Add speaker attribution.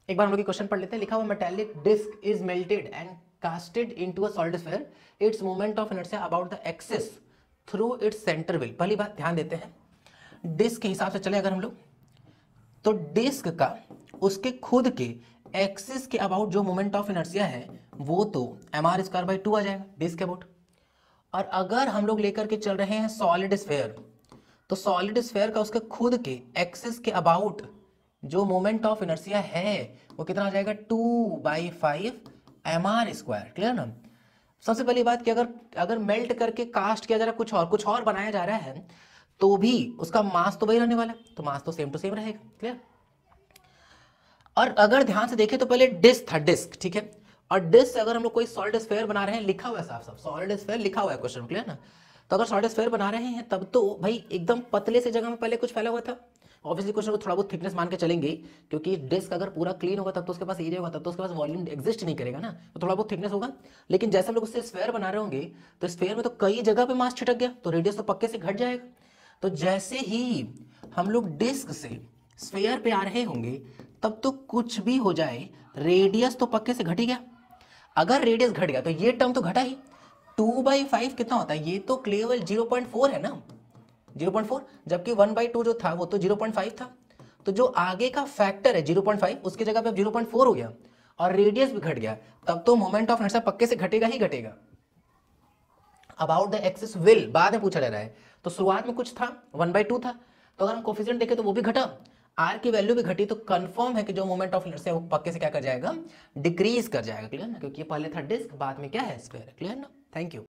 Speaker 1: एक बार हम लोग क्वेश्चन पढ़ लेते हैं। लिखा हुआ metallic disc is melted and casted into a solid sphere, its moment of inertia about the axis through its centre will. पहली बात ध्यान देते हैं, डिस्क के हिसाब से चले अगर हम लोग, तो डिस्क का उसके खुद के एक्सिस के अबाउट जो मोमेंट ऑफ इनर्शिया है वो तो mr²/2 आ जाएगा डिस्क के अबाउट। और अगर हम लोग लेकर के चल रहे हैं सॉलिड स्फीयर, तो सॉलिड स्फीयर का उसके खुद के एक्सिस के अबाउट जो मोमेंट ऑफ इनर्शिया है वो कितना आ जाएगा 2/5 mr²। क्लियर ना। सबसे पहली बात कि अगर मेल्ट करके कास्ट किया जा रहा है, कुछ और बनाया जा रहा है, तो भी उसका मास तो वही रहने वाला है, तो मास तो सेम टू सेम रहेगा। क्लियर। और अगर ध्यान से देखें तो पहले डिस्क था, डिस्क ठीक है, और डिस्क से अगर हम लोग कोई सॉलिड स्फीयर बना रहे हैं, लिखा हुआ है साफ साफ सॉलिड स्फीयर लिखा हुआ है क्वेश्चन। क्लियर ना। तो अगर सॉलिड स्फीयर बना रहे हैं तब तो भाई एकदम पतले से जगह में पहले कुछ फैला हुआ था। ऑब्वियसली क्वेश्चन को थोड़ा बहुत थिकनेस मान के चलेंगे, क्योंकि डिस्क अगर पूरा क्लीन होगा तब तो उसके पास एरिया होगा, तब तो उसके पास वॉल्यूम एग्जिस्ट नहीं करेगा ना, तो थोड़ा बहुत थिकनेस होगा। लेकिन जैसे हम लोग उससे स्फीयर बना रहे होंगे तो स्फीयर में तो कई जगह पे मास छिटक गया, तो रेडियस तो पक्के से घट जाएगा। तो जैसे ही हम लोग डिस्क से स्फीयर पे आ रहे होंगे तब तो कुछ भी हो जाए रेडियस तो पक्के से घट ही गया। अगर रेडियस घट गया तो ये टर्म तो घटा ही। 2/5 कितना होता है, ये तो केवल 0.4 है ना, 0.4, जबकि 1/2 जो था वो तो 0.5 था। तो जो आगे का फैक्टर है 0.5 उसकी जगह पे 0.4 हो गया और रेडियस भी घट गया, तब तो मोमेंट ऑफ इनर्शिया पक्के से घटेगा ही घटेगा। अबाउट द एक्सिस विल बाद में पूछा जा रहा है, तो शुरुआत में कुछ था 1/2 था, तो अगर हम कोफिशिएंट देखें तो वो भी घटा, आर की वैल्यू भी घटी, तो कंफर्म है कि जो मोमेंट ऑफ इनर्शिया वो पक्के से क्या कर जाएगा, डिक्रीज कर जाएगा। क्लियर ना, क्योंकि ये पहले था डिस्क, बाद में क्या है स्फीयर। क्लियर ना। Thank you.